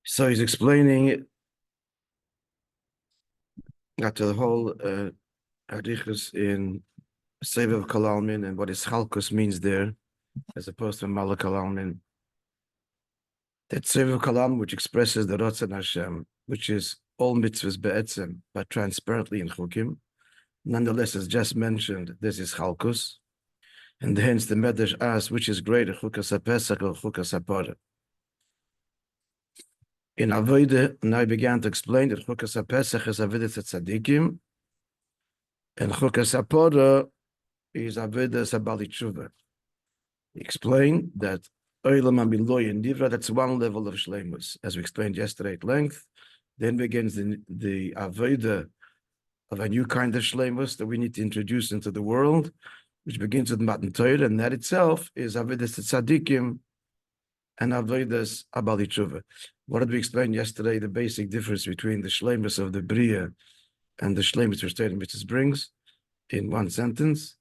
So he's explaining after the whole arichus in Sevev Kalalmin and what his chalkus means there, as opposed to Malak Kalalmin. That Sevev Kalalmin, which expresses the Ratzon Hashem, which is all mitzvahs be'etzem, but transparently in chukim. Nonetheless, as just mentioned, this is chalkus, and hence the Medrash asks, which is greater, Chukas HaPesach or Chukas HaTorah? In Avodah, now I began to explain that Chukas HaPesach is Avodah Tzadikim, and Chukas HaTorah is Avodah Bali Tshuva. He explained that Olam HaMiloy and Nivra, that's one level of Shleimus, as we explained yesterday at length. Then begins the Avodah of a new kind of Shleimus that we need to introduce into the world, which begins with Matan Torah, and that itself is Avodah Tzadikim and Avodah Bali Tshuva. What did we explain yesterday? The basic difference between the Shleimus of the Bria and the Shleimus which Torah Mitzvahs brings in one sentence.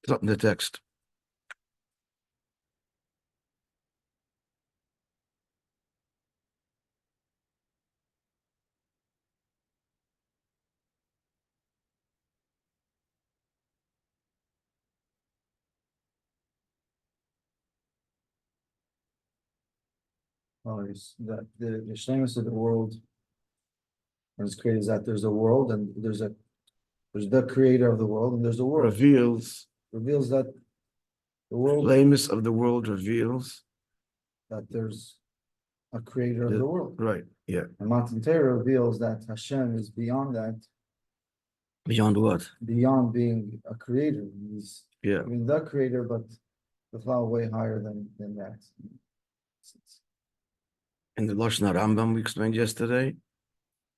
It's not in the text. Oh, it's that the shlemus of the world is created is that there's a world and there's the creator of the world and there's a world. Reveals That the world Shleimus of the world reveals that there's a creator of the world. Right, yeah. And Matan Torah reveals that Hashem is beyond that, Beyond what? beyond being a creator. He's Yeah. the creator, but the flower way higher than that. In the Lashon Rambam we explained yesterday,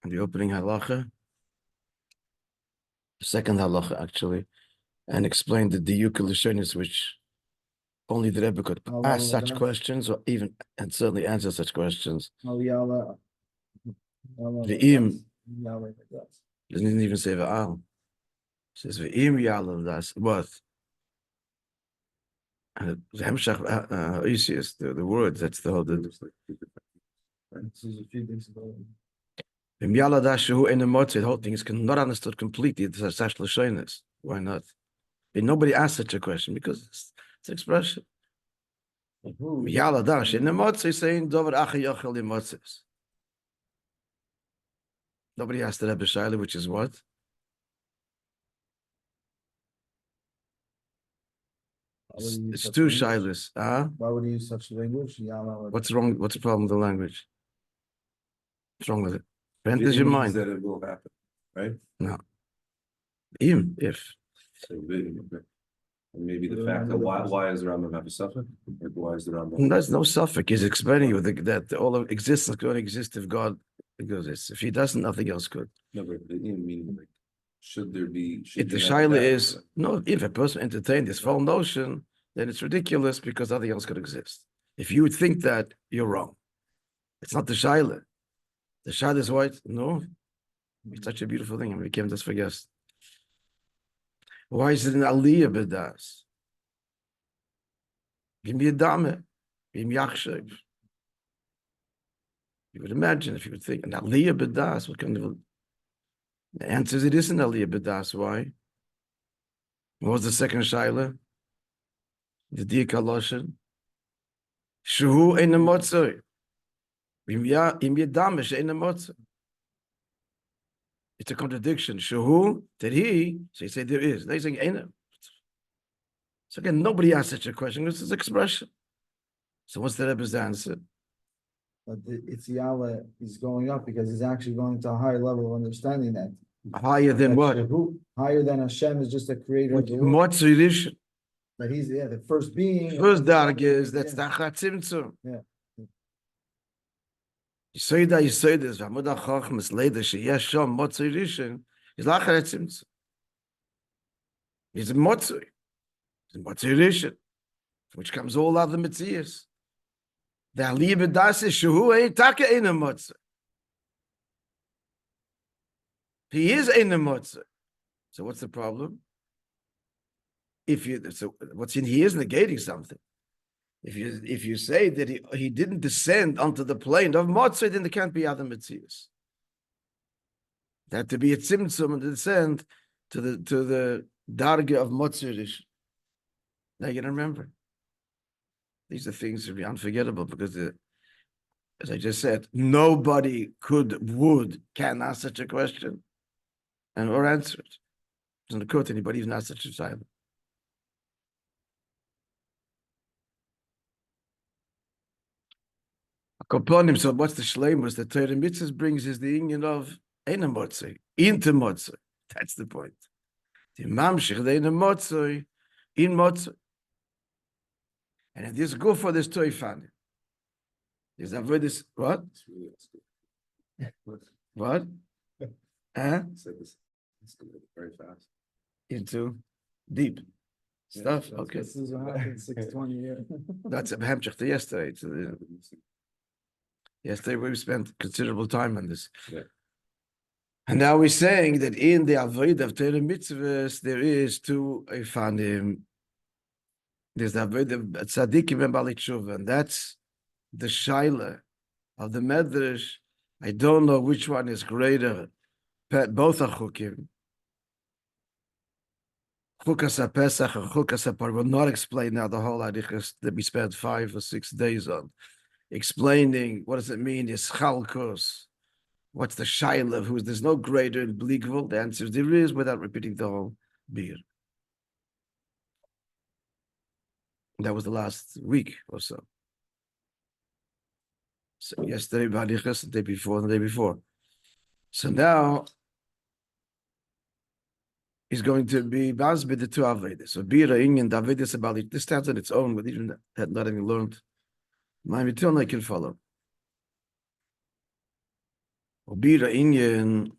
in the opening halacha, the second halacha actually, and explained the diyuk l'shonis, which only the Rebbe could ask such questions, or even and certainly answer such questions. The im doesn't even say v'al. It says v'im yalav das what? And the hemshach the words. That's the whole. This is a few things about it. The whole thing is not understood completely. It's such l'shonis. Why not? And nobody asked such a question because it's expression. Yala dash in the motzei saying dover acha yochel imotzes. Nobody asked the Rebbe Shaila, which is what? It's two shailas. Why would he use such language? What's wrong? What's the problem with the language? What's wrong with it? Parenthesis your mind. That it will happen, right? No. If. So, and maybe the fact that why is the Rambam have a suffix? Like why is the Rambam? There's no suffix. He's explaining you that all of existence can only exist if God exists. If he doesn't, nothing else could. No, but meaning like, should there be? If the shaila is no, if a person entertained this false notion, then it's ridiculous because nothing else could exist. If you would think that, you're wrong. It's not the shaila. The shaila is white. No, it's such a beautiful thing. We came just for guests. Why is it an aliyah b'das? Bim yedame, bim yachshev. You would imagine if you would think an aliyah b'das. What kind of? The answer is it isn't aliyah b'das. Why? What was the second shaila? The diak haloshen. Shuhu ein motzoi. Im yedame she'ein motzoi. It's a contradiction. Shuhu, that he, so you say there is. They saying ain't. So again, nobody asked such a question. This is expression. So what's the Rebbe's answer? But it's Yahweh is going up because he's actually going to a higher level of understanding that. Higher than what? Higher than Hashem is just a creator of the world. Motzirish. That he's the first being. First darg is that's the chatzimtzum. Yeah. You say this. V'amud hachachmas later sheyesh shom motzirish is lachatzimtzum. He's a motzir. He's a motzirish, which comes all out of the mitzias. The aliyah b'das is shehu ein taka ein a motzir. He is ein a motzir. So what's the problem? So what's in he is negating something. If you say that he didn't descend onto the plane of Motzei, then there can't be other Metzias. That to be a tzimtzum and descend to the darga of Motzei. Now you don't remember. These are things that be unforgettable because, as I just said, nobody can ask such a question or answer it. It doesn't occur to anybody even ask such a time. So what's the shleimus that Torah Mitzvahs brings is the union of Eina Motzei into Motzei. That's the point. The Mamshich, the Eina Motzei, in Motzei. And in this go for this Toifani. There's a word is what? What? Very fast. Into deep stuff. Okay. This is what happened 620 years. That's a Hamshich to yesterday. Yesterday we spent considerable time on this. Yeah. And now we're saying that in the Avodah of Torah Mitzvahs, there is two Eifanim. There's the Avodah of Tzadikim and Bali Tshuva, and that's the Shaila of the Medrash. I don't know which one is greater. Both are Chukim. Chukas HaPesach and Chukas HaPorah. We'll not explain now the whole Arichas that we spent 5 or 6 days on. Explaining what does it mean is Chalkos. What's the Shaila? There's no greater in Bligvul. The answer is there is without repeating the whole beer. That was the last week or so. So yesterday, Barichas, the day before, and the day before. So now he's going to be Bazbid the two Avedas. So Bira Inyan Davidis about it. This stands on its own, with even that not having learned. My Mitzvah I can follow. Bira Inyan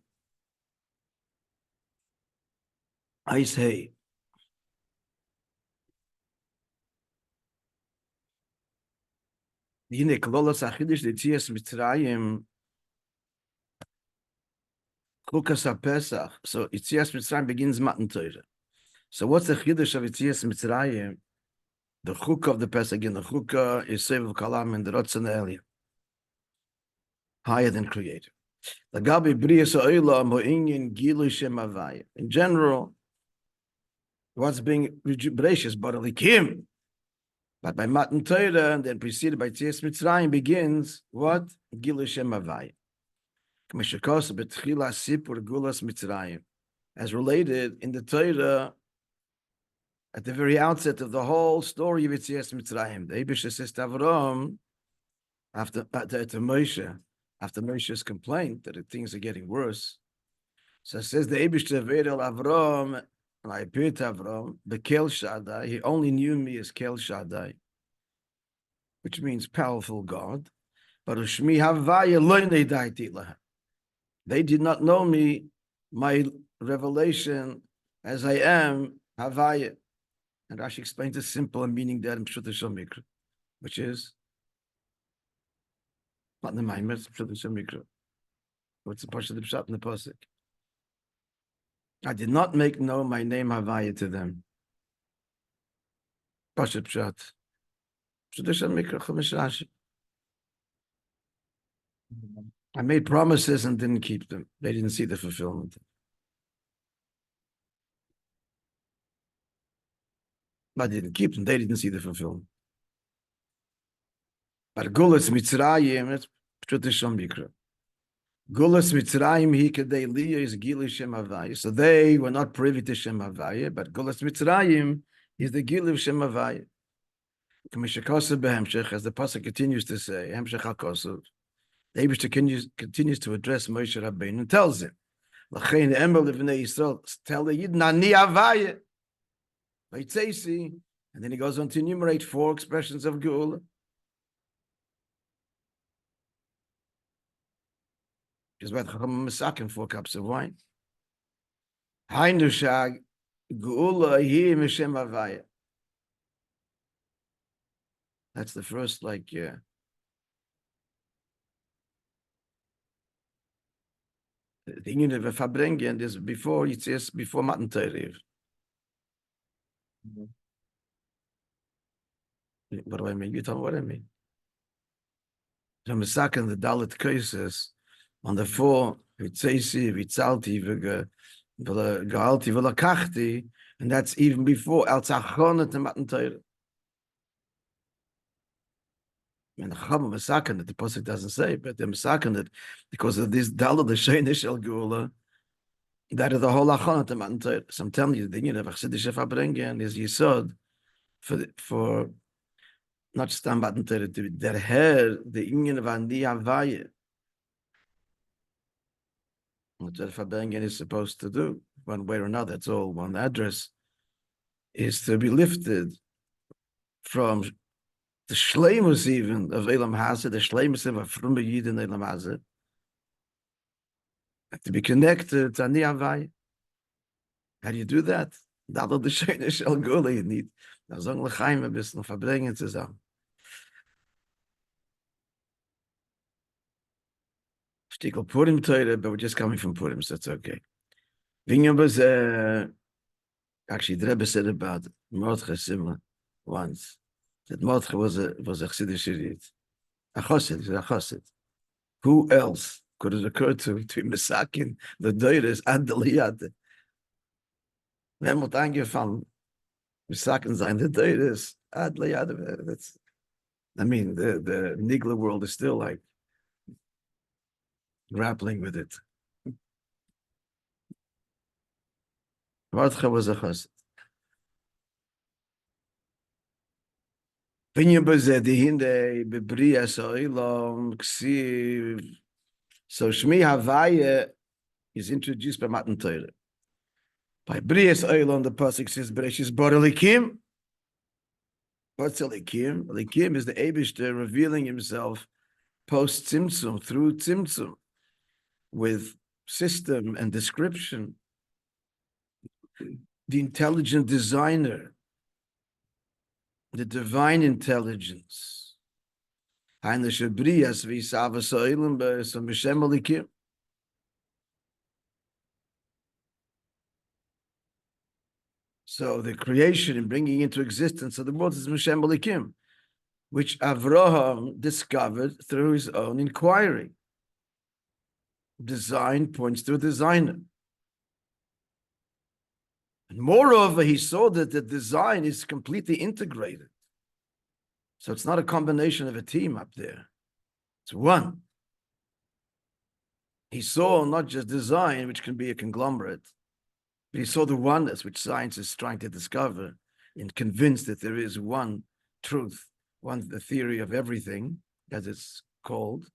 I say. Yine Klolos Achidish the Tzias Mitzrayim Chukas HaPesach. So Tzias Mitzrayim begins Matan Torah. So what's the Chiddush of Tzias Mitzrayim? The Chukah of the Pesach, again, the Chukah is Sev Kalam and the Rotzon Eliyah. Higher than Creator. The Gabi Briyas Ha'olam Ho'inyin Gilu Shem Havaya. In general, what's being gracious, bodily Kim. But by Matan Torah, and then preceded by Tzias Mitzrayim, begins what? Gilu Shem Havaya. K'meshakos B'tchila Sipur Gulas Mitzrayim. As related in the Torah, at the very outset of the whole story of Yetzias Mitzrayim, the Eibusha says to Avram, after Moshe's complaint that things are getting worse, so it says the Eibusha Vedel Avram, and I appeared to Avram, the Kel Shaddai, he only knew me as Kel Shaddai, which means powerful God, but Ushmi Havaya Lo Nedaiti Laha. They did not know me, my revelation as I am, Havaya. And Rashi explains the simple meaning there in Pshuta Shomikra, which is not the Maimer, it's Pshuta Shomikra. What's the Pasha the Pshat in the Pasuk? I did not make known my name Havaya to them. Pasha Pshat. Pshuta Shomikra, Chumash Rashi. I made promises and didn't keep them. They didn't see the fulfillment. I didn't keep them. They didn't see the fulfillment. But Gulas Mitzrayim, that's Pshuta Shomikra. Gulas Mitzrayim hi kedei liya is Gilu Shem Havaya. So they were not privy to Shem Havaya, but Gulas Mitzrayim is the Gilu of Shem Havaya. K'mishakoseh behemshech, as the pasuk continues to say, Hemshech HaKosov, the Eibusha continues to address Moishe Rabbeinu and tells him, L'chein emel livnei Yisrael, tell the Yidden ani Havaya. And then he goes on to enumerate 4 expressions of Geula. Just about Chacham Masak 4 cups of wine. Hainu shag Geula hi mishem Havaya. That's the first, the thing of a Fabrengen is before Matan Torah. What do I mean? You tell me what I mean. So Mesaken, the Dalit cases on the four, Vitzeisi, Vitzalti, Galti, Velakachti, and that's even before Al Tzachonat and Matan Torah. And the Chama Mesaken, that the Pasuk doesn't say, but they're Mesaken it because of this Dalit, the Sheinish El Gula, that is the whole Achonat and Matan Torah. So I'm telling you, the Union of Chassidische Fabrengen is Yisod for not just on Matan Torah, that her, the Union of Andi Havaya, what Fabrengen is supposed to do, one way or another, it's all one address, is to be lifted from the shleimus even of Elam Hazeh, the shleimus of Frume Yid in Elam Hazeh, to be connected to Ani Havaya. How do you do that? That the Sheine Shel Gula you need. Da sagen L'chaim ein bisschen verbringen zusammen. Stickel Purim Torah, but we're just coming from Purim, so that's okay. Vinyan was, actually, the Rebbe said about Mordechai similar once, that Mordechai was a Chassidish Yid. A Chassid. Who else could it occur to be Mesakin, the Deures, and the Liyad? Wer wird eingefallen? Mesakin sein, the Deures, and Liyad. That's, I mean, the Nigla world is still like grappling with it. Mordechai was a Chassid. Vinyan Bezedi Hinde, Bebriya So'ilam, Ksiv. So Shmi Havaya is introduced by Matan Torah. By Brias Oilon, the pasuk says, "Bereshis bar Elikim." What's Elikim? Elikim is the Eibishter revealing himself post Tzimtzum, through Tzimtzum, with system and description. The intelligent designer, the divine intelligence. So the creation and bringing into existence of the world is Mishem Elikim, which Avraham discovered through his own inquiry. Design points to a designer. And moreover, he saw that the design is completely integrated. So it's not a combination of a team up there. It's one. He saw not just design, which can be a conglomerate, but he saw the oneness which science is trying to discover and convinced that there is one truth, the theory of everything, as it's called.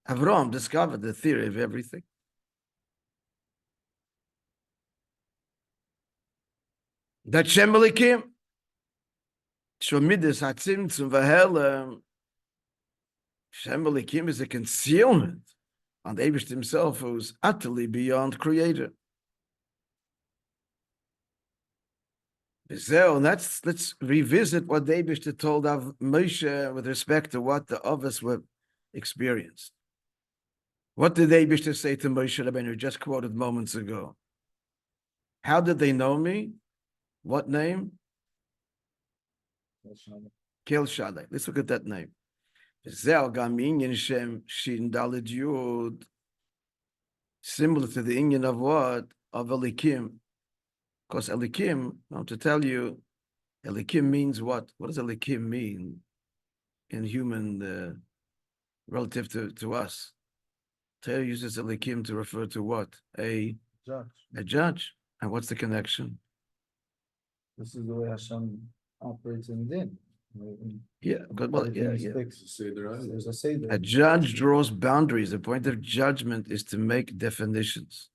Avram discovered the theory of everything. That Shem Elikim, Shomidus Hatzimtzum Vahelem, Shem Elikim is a concealment on the Eibush himself, who's utterly beyond creator. And let's revisit what the Eibush told of Moishe with respect to what the others were experienced. What did the Eibush say to Moishe Rabbeinu, who just quoted moments ago? How did they know me? What name? Kel Shaddai. Let's look at that name. Similar to the Inyan of what? Of Elikim. Because Elikim, now to tell you, Elikim means what? What does Elikim mean in human, relative to us? Torah uses Elikim to refer to what? A judge. And what's the connection? This is the way Hashem operates in Din. Yeah, good. Well, yeah. There's a Seder. A judge draws boundaries. The point of judgment is to make definitions.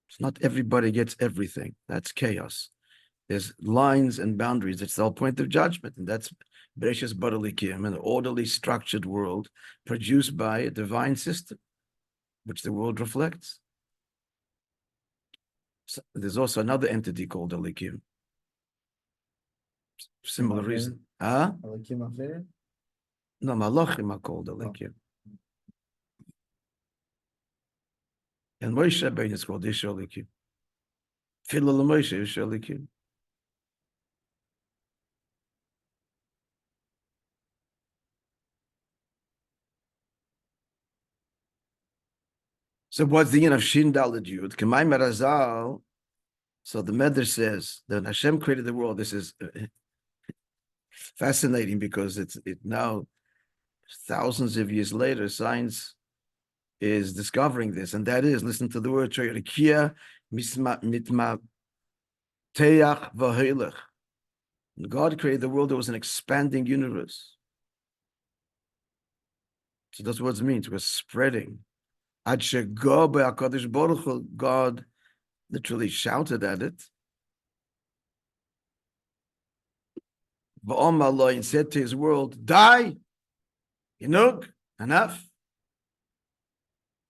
It's not everybody gets everything. That's chaos. There's lines and boundaries. It's the whole point of judgment. And that's Bereshis Bar Elikim, an orderly, structured world produced by a divine system, which the world reflects. So there's also another entity called Elikim. Similar reason. Huh? Elikim. No, Malachim are called Elikim. And Moishe Rabbeinu is called Ish Elikim. Philo Moshe Ish Elikim. So what's the end of Shin Daled Yud? K'may Merazal. So the Medrash says that Hashem created the world. This is fascinating because it now, thousands of years later, science is discovering this, and that is, listen to the word, God created the world. There was an expanding universe. So that's what it means. We're spreading. God literally shouted at it. And said to his world, die, enough.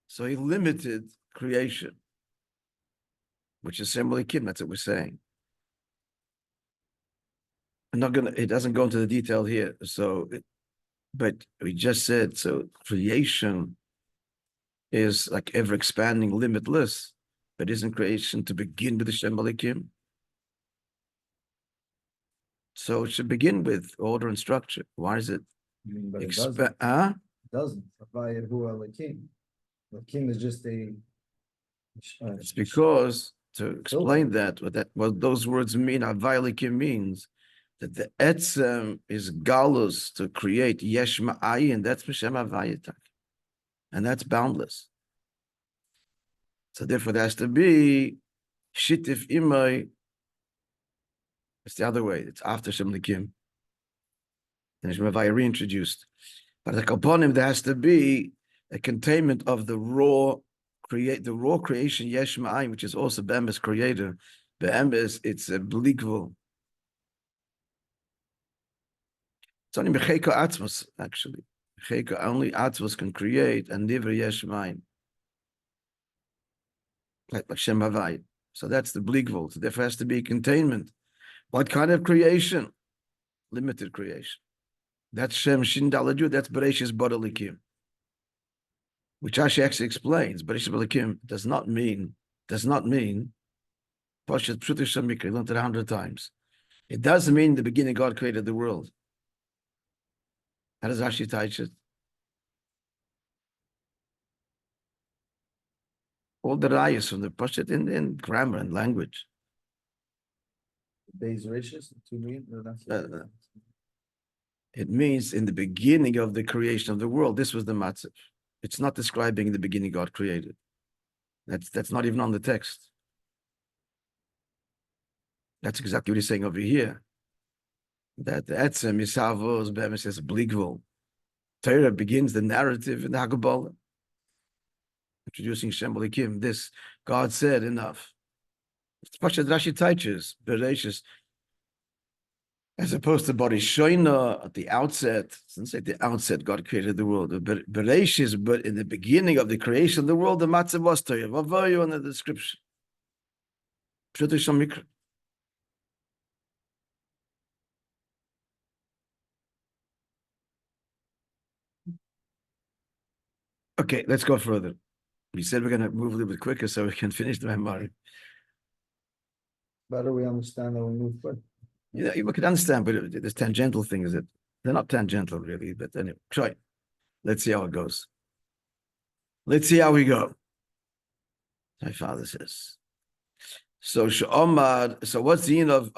So he limited creation, which is similar to that's what we're saying. It doesn't go into the detail here. But we just said, so creation is like ever expanding, limitless, but isn't creation to begin with the Shem Alikim? So it should begin with order and structure. Why is it? But it It doesn't. Lakim is just a. It's because, to explain that, what those words mean, Havayalikim means that the etzem is galus to create yesh ma'ayin, that's Hashem Havayatak. And that's boundless. So therefore there has to be shitif imay. It's the other way. It's after Shem Likim. And Hashem Havaya reintroduced. But upon him there has to be a containment of the raw creation, yesh ma'ayin, which is also Be'emes creator. Be'emes, it's a blikvul. It's only Mecheka Atzmos, actually. Mecheka, only Atzmos can create and never yesh ma'ayin. Like Shem Havaya. So that's the blikvul. So there has to be containment. What kind of creation? Limited creation. That's Shem Shin Daled Yud, that's Bereshis Bara Likim. Which Rashi actually explains. Bereshis Bara Likim does not mean Pashat Pshuti Shem Mikra, learned it 100 times. It does mean the beginning God created the world. How does Rashi teach it? All the rayas from the Pashat in grammar and language. Base ratios, 2 million. It means in the beginning of the creation of the world, this was the matzav. It's not describing the beginning God created. That's not even on the text. That's exactly what he's saying over here. That the etzem yisavos be'emes is blikvul. Torah begins the narrative in the Haggadah, introducing Shem Alikim. This God said enough. It's Pashat Rashi teaches Bereshis. As opposed to Barishoina at the outset, since at the outset God created the world. Bereshis, but in the beginning of the creation of the world, the matzav was Torah. Vavayu in the description. Pshuti Shel Mikra. Okay, let's go further. We said we're going to move a little bit quicker so we can finish the Maamar. Better we understand that we move quick. Yeah, you can understand, but there's tangential things that they're not tangential really, but anyway, try. Let's see how it goes. Let's see how we go. My father says. So Sh'omar, so what's the end of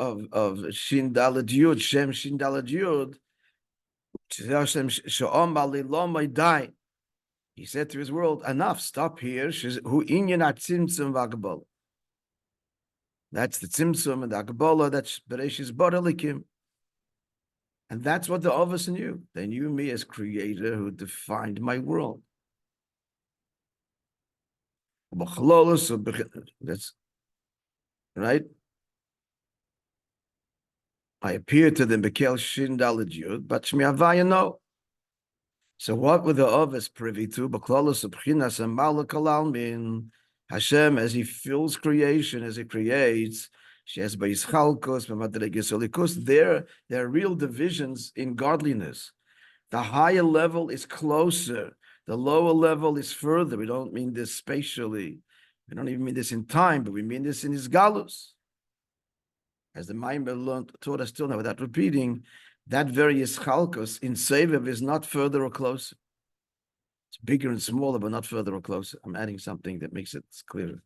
Shin Daled Yud, Shem Shin Daled Yud? Sh'omar lilomai dai. He said to his world, enough, stop here. Who inyan atzimtzum v'agabol. That's the tzimtzum and the Agbola, that's Bereshis Bara Likim. And that's what the Avos knew. They knew me as creator who defined my world. That's right. I appeared to them, Bekel Shin Daled Yud, but Shmi Havaya no. So what were the Avos privy to? B'klalos B'chinas and Malak Alalmin. Hashem, as he fills creation, as he creates, there are real divisions in godliness. The higher level is closer. The lower level is further. We don't mean this spatially. We don't even mean this in time, but we mean this in his galus. As the Maimon taught us still now without repeating, that very Yischalkos in Sevev is not further or closer. It's bigger and smaller, but not further or closer. I'm adding something that makes it clearer.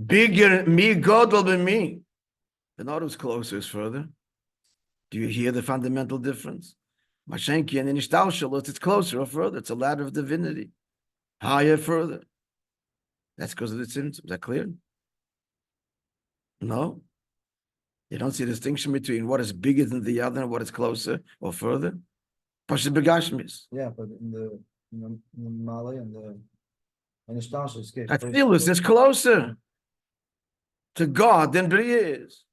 Bigger, me, God will be me. The not who's closer is further. Do you hear the fundamental difference? Mashenki and Inishtalshalos, it's closer or further. It's a ladder of divinity. Higher, further. That's because of the symptoms. Is that clear? No. You don't see a distinction between what is bigger than the other and what is closer or further. Pashut Begashmis. Yeah, but in the Male and the Ishtalshalos case. Atzilus is closer to God than Bria is.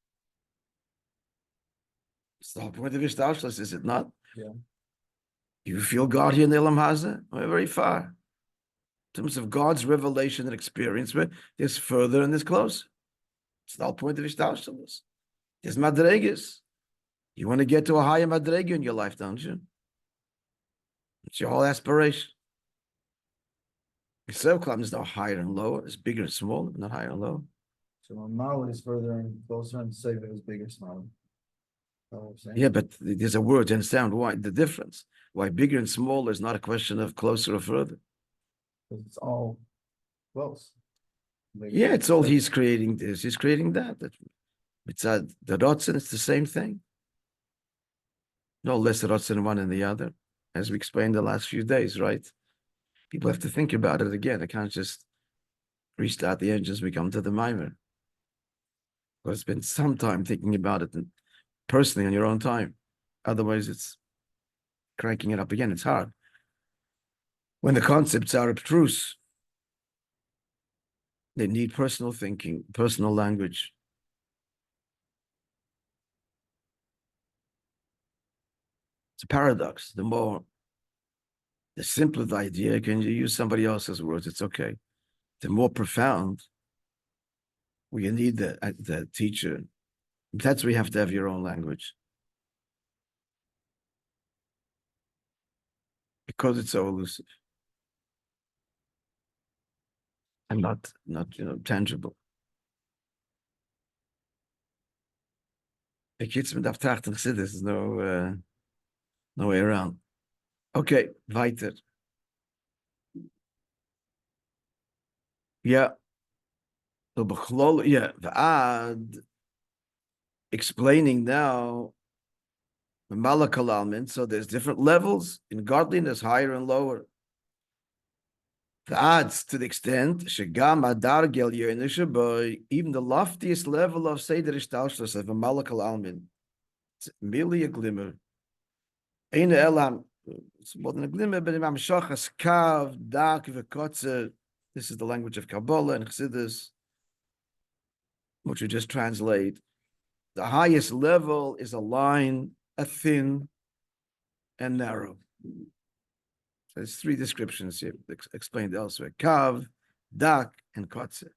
It's the whole point of Ishtalshalos, is it not? Yeah. You feel God here in the Elam Hazeh? We're very far. In terms of God's revelation and experience, there's further and there's closer. It's the whole point of Ishtalshalos. There's Madregas. You want to get to a higher Madrega in your life, don't you? It's your whole aspiration. Yisrael is not higher and lower. It's bigger and smaller, but not higher and lower. So Male is further and closer, and Sefer is bigger, smaller. Yeah, but there's a word to understand why the difference. Why bigger and smaller is not a question of closer or further. Because it's all close. Yeah, it's all he's creating this, he's creating that. It's the Rotzen, it's the same thing. No less Rotzen one than the other, as we explained the last few days, right? People have to think about it again. They can't just restart the engines, we come to the Maimer. But spend some time thinking about it and personally on your own time. Otherwise, it's cranking it up again. It's hard. When the concepts are abstruse, they need personal thinking, personal language. It's a paradox. The simpler the idea, can you use somebody else's words? It's okay. The more profound, well, you need the teacher. That's where you have to have your own language. Because it's so elusive. And not tangible. There's no way around. Okay, weiter. Yeah. So V'ad, explaining now the Malakal Almin, so there's different levels in godliness, higher and lower. V'ad, to the extent, Shegam Adar Gel Yenishaboy, even the loftiest level of Seder Ishtalshlos of a Malakal Almin, it's merely a glimmer. Ein Elam, it's more than a glimmer, but Imam Shachas Kav, Dak, V'kotzer. This is the language of Kabbalah and Chassidus, which we just translate. The highest level is a line, a thin and narrow. So there's three descriptions here explained elsewhere: Kav, Dak, and Kotzer.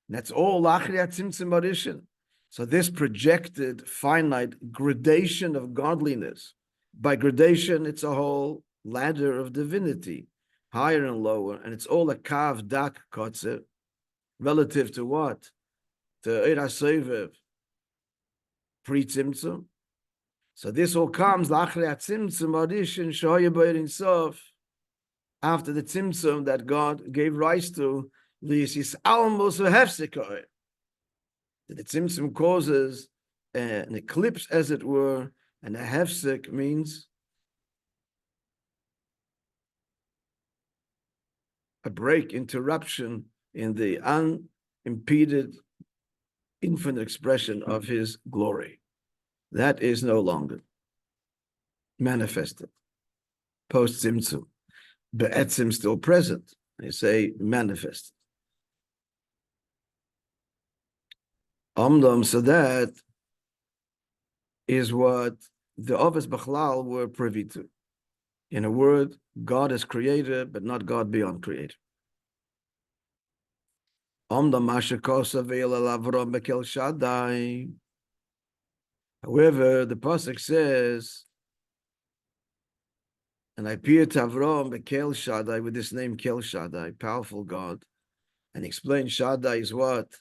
That's all Lachriat Tzimtzum Arishin. So this projected finite gradation of godliness. By gradation, it's a whole ladder of divinity, higher and lower, and it's all a Kav, Dak, Kotzer, relative to what? To Eira Sovev, pre-Tzimtzum. So this all comes Lachriat Tzimtzum Arishin Shoya B'Erin Sof, after the Tzimtzum that God gave rise to, Lisis Almos V'Hefsikoy. The Tzimtzum causes an eclipse, as it were, and a Hefsik means a break, interruption in the unimpeded, infinite expression of his glory. That is no longer manifested. Post-Tzimtzum. Be'etzim still present. They say manifested. Omdom, so that is what the Oves B'chlal were privy to. In a word, God is creator, but not God beyond creator. Omdom Masha Kosa Ve'el Avram Bekel Shaddai. However, the pasuk says, and I appeared to Avram Bekel Shaddai with this name Kel Shaddai, powerful God, and explained Shaddai is what?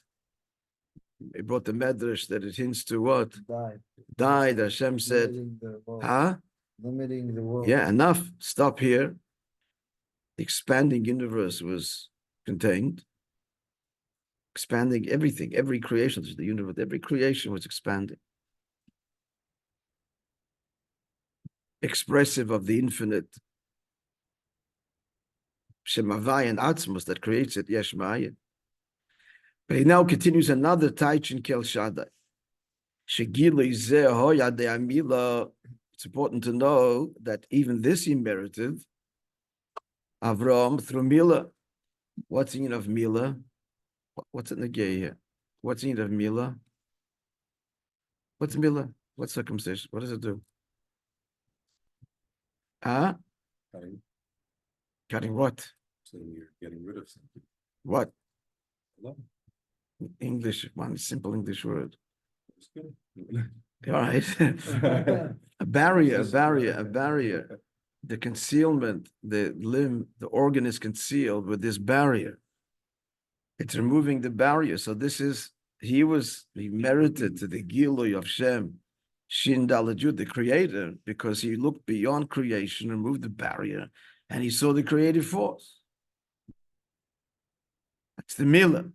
He brought the medrash that it hints to what? died. Died. Hashem said, Limiting the world. huh? Limiting the world. Yeah, enough. Stop here. The expanding universe was contained. Expanding everything, every creation, the universe, every creation was expanding. Expressive of the infinite Shemavai and Atzmos that creates it, Yesh Ma'ayin. But he now continues another Taichin Kel Shaddai. It's important to know that even this he merited, Avram, through Mila. What's the meaning of Mila? What's it in the gay here? What's the meaning of Mila? What's Mila? What's circumcision? What does it do? Huh? Cutting what? So you're getting rid of something. What? Hello? English, one simple English word. It's good. All right. A barrier. The concealment, the limb, the organ is concealed with this barrier. It's removing the barrier. So this is, he merited to the Gilui of Shem, Shin Daled Yud, the creator, because he looked beyond creation, removed the barrier, and he saw the creative force. That's the Milah.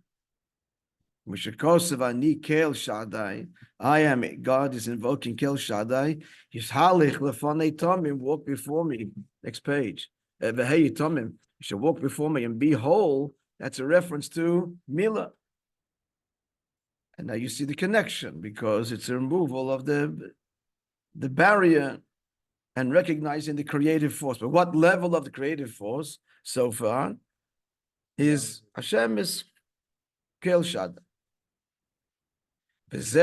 Kel Shaddai. I am God is invoking Kel Shaddai. Yishalich lefanei tomim, walk before me. Next page. V'hei tomim, you shall walk before me and be whole. That's a reference to Milah. And now you see the connection because it's a removal of the barrier and recognizing the creative force. But what level of the creative force so far is Hashem is Kel Shaddai. So this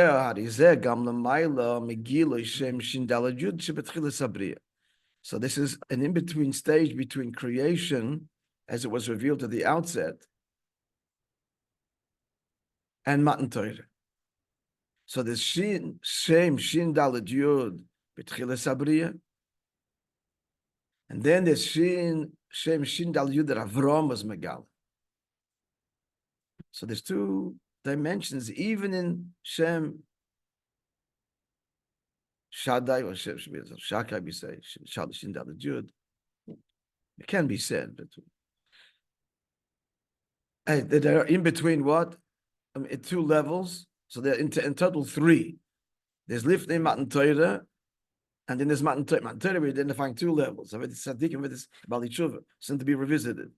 is an in-between stage between creation, as it was revealed at the outset, and Matan Torah. So there's Shem Shin Daled Yud B'Tchilas Habriya, and then there's Shem Shin Daled Yud that Avram was Megal. So there's two dimensions, even in Shem Shaddai or Shem Shakai, we say Shaddai Shin Daled Yud. It can be said, but they're in between what? At two levels. So they're in total three. There's Lifnei Matan Torah, and then there's Matan Torah. Matan Torah, we're identifying two levels. With this Tzaddikim, with this Bali Tshuva, soon to be revisited.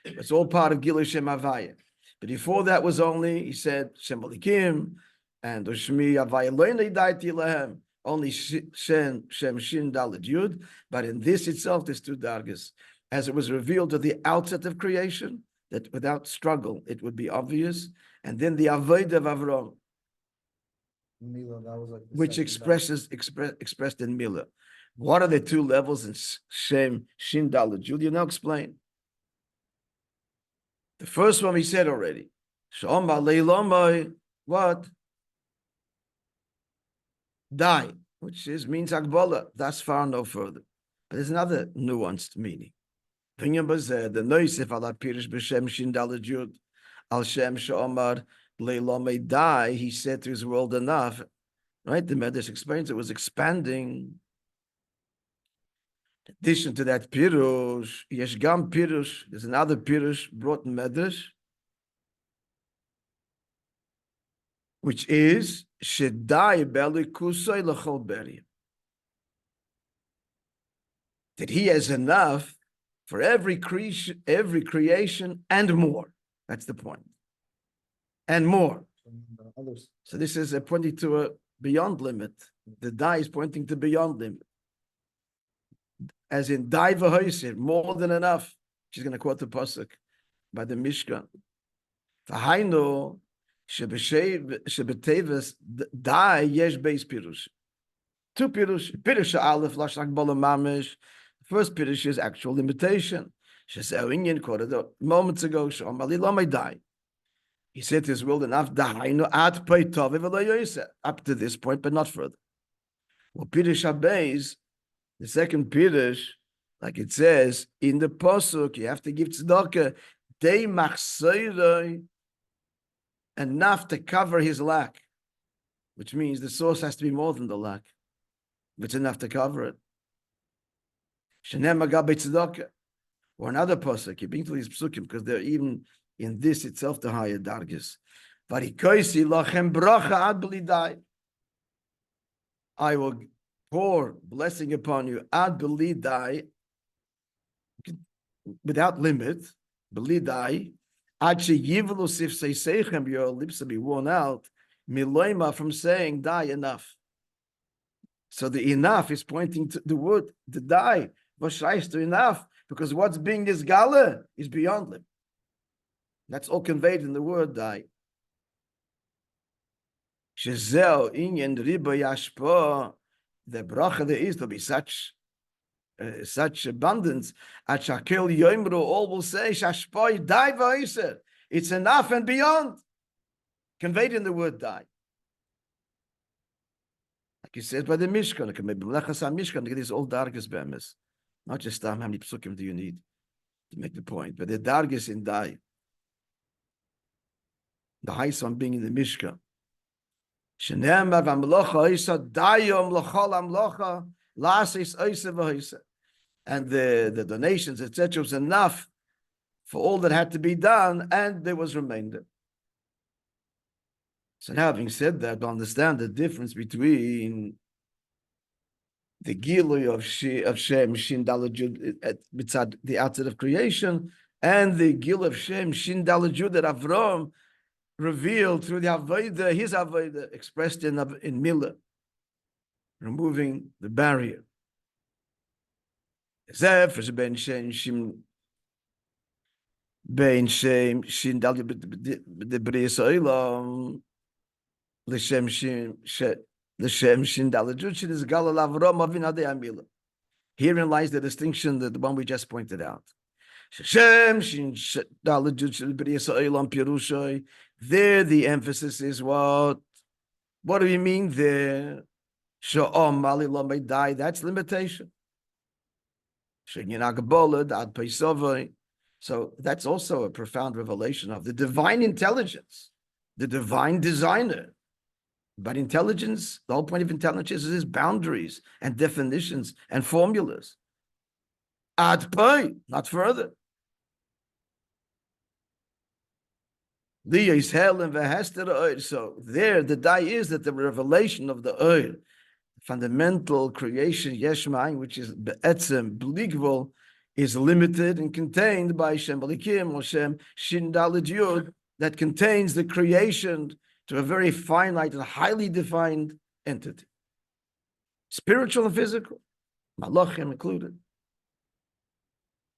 It's all part of Gilui Shem Havaya. But before that was only, he said, Shem Alikim, and Ushmi Havaya Loinei Daiti Lahem, only Shem Shin Daled Yud. But in this itself, there's two dargas. As it was revealed at the outset of creation, that without struggle, it would be obvious. And then the Avodah of Avram, Mila, that was like the which second expressed in Milah. What are the two levels in Shem Shin Daled Yud? You now explain. The first one we said already. Sh'omar leilomai, what? Die, which means Akbala. That's far no further. But there's another nuanced meaning. The noisef ala pirish b'shem Shin Daled Yud al Shem she'omar leilomai die. He said to his world enough. Right? The Medrash explains it was expanding. In addition to that pirush, yesh gam pirush. There's another pirush brought in Medrash, which is shedai belikusay lechol beria. That he has enough for every creation and more. That's the point. And more. others. So this is pointing to a beyond limit. The die is pointing to beyond limit. As in die v'hoisir, more than enough. She's going to quote the pasuk by the Mishkan. V'hainu shebetevas die yesh beis pirush. Two pirush. Pirush aleph lashnak bala mamish. First pirush is actual limitation. Sheseu quoted moments ago. Shomali lamay die. He said to his world enough. Dahainu at pei tove v'lo yoyse. Up to this point, but not further. Well, pirush habeis. The second pirush, like it says in the pasuk, you have to give tzedakah. Dei machseiroi enough to cover his lack, which means the source has to be more than the lack. If it's enough to cover it. Or another pasuk, keeping to these psukim, because they're even in this itself the higher dargis. I will pour blessing upon you ad belidai, without limit, belidai, ad sheyivlu sifsei seichem, your lips will be worn out, miloima, from saying die enough. So the enough is pointing to the word, the die, v'shayis to enough, because what's being this gala is beyond limit. That's all conveyed in the word die. Shezel inyan riba yashpa, the bracha there is to be such abundance. At shakel yomru, all will say shashpa die v'oiser. It's enough and beyond, conveyed in the word die. Like he says by the Mishkan, maybe Mishkan, look at these old dargis be'emes. Not just how many psukim do you need to make the point, but the dargis in die. The highest one being in the Mishkan. And the donations, etc., was enough for all that had to be done, and there was remainder. So now, having said that, to understand the difference between the Gilui of Shem, Shin Daled Jud, at the outset of creation, and the Gilui of Shem, Shin Daled Jud, that Avram revealed through the Avodah, his Avodah, expressed in Milah, removing the barrier. Ben Shem, Shin Daled the Bris Olam, L'Shem Shin Daled Jud, Shin is Galal Avram Avin Adei Amila. Herein lies the distinction, that the one we just pointed out. Shem Shin Daled Jud Shin Bris Olam Pirushay. There, the emphasis is what? What do we mean there? Sha'om Mali Lomei Die. That's limitation. So that's also a profound revelation of the divine intelligence, the divine designer. But intelligence, the whole point of intelligence is boundaries and definitions and formulas. Ad pay, not further. So there, the die is that the revelation of the oil, fundamental creation, Yeshmai, which is be'etzem, bligvol, is limited and contained by Shem Balikim or Shem Shin Daled Yud, that contains the creation to a very finite and highly defined entity. Spiritual and physical, Malachim included.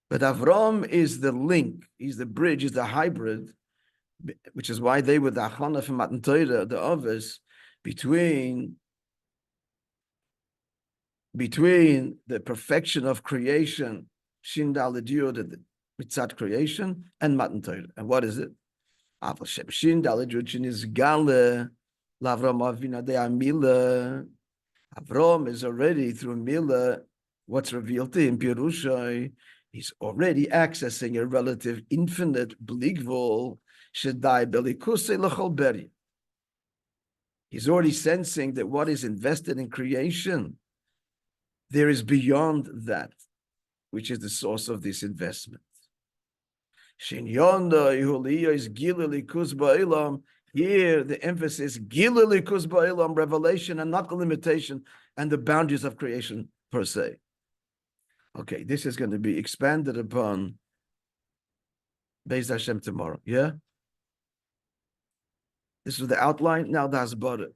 But Avram is the link, he's the bridge, he's the hybrid, which is why they were the Achana from Matan Torah, the others, between the perfection of creation, Shin Daled Yud, the mitzat creation, and Matan Torah. And what is it? Shin Daled Yud is Gale, Lavram Avina de Amila. Avram is already through Mila, what's revealed to him, Pirushai, he's already accessing a relative infinite bligvol. He's already sensing that what is invested in creation, there is beyond that, which is the source of this investment. Here, the emphasis, revelation, and not the limitation and the boundaries of creation per se. Okay, this is going to be expanded upon Be'ez Hashem tomorrow, yeah? This is the outline, now the Hasbara.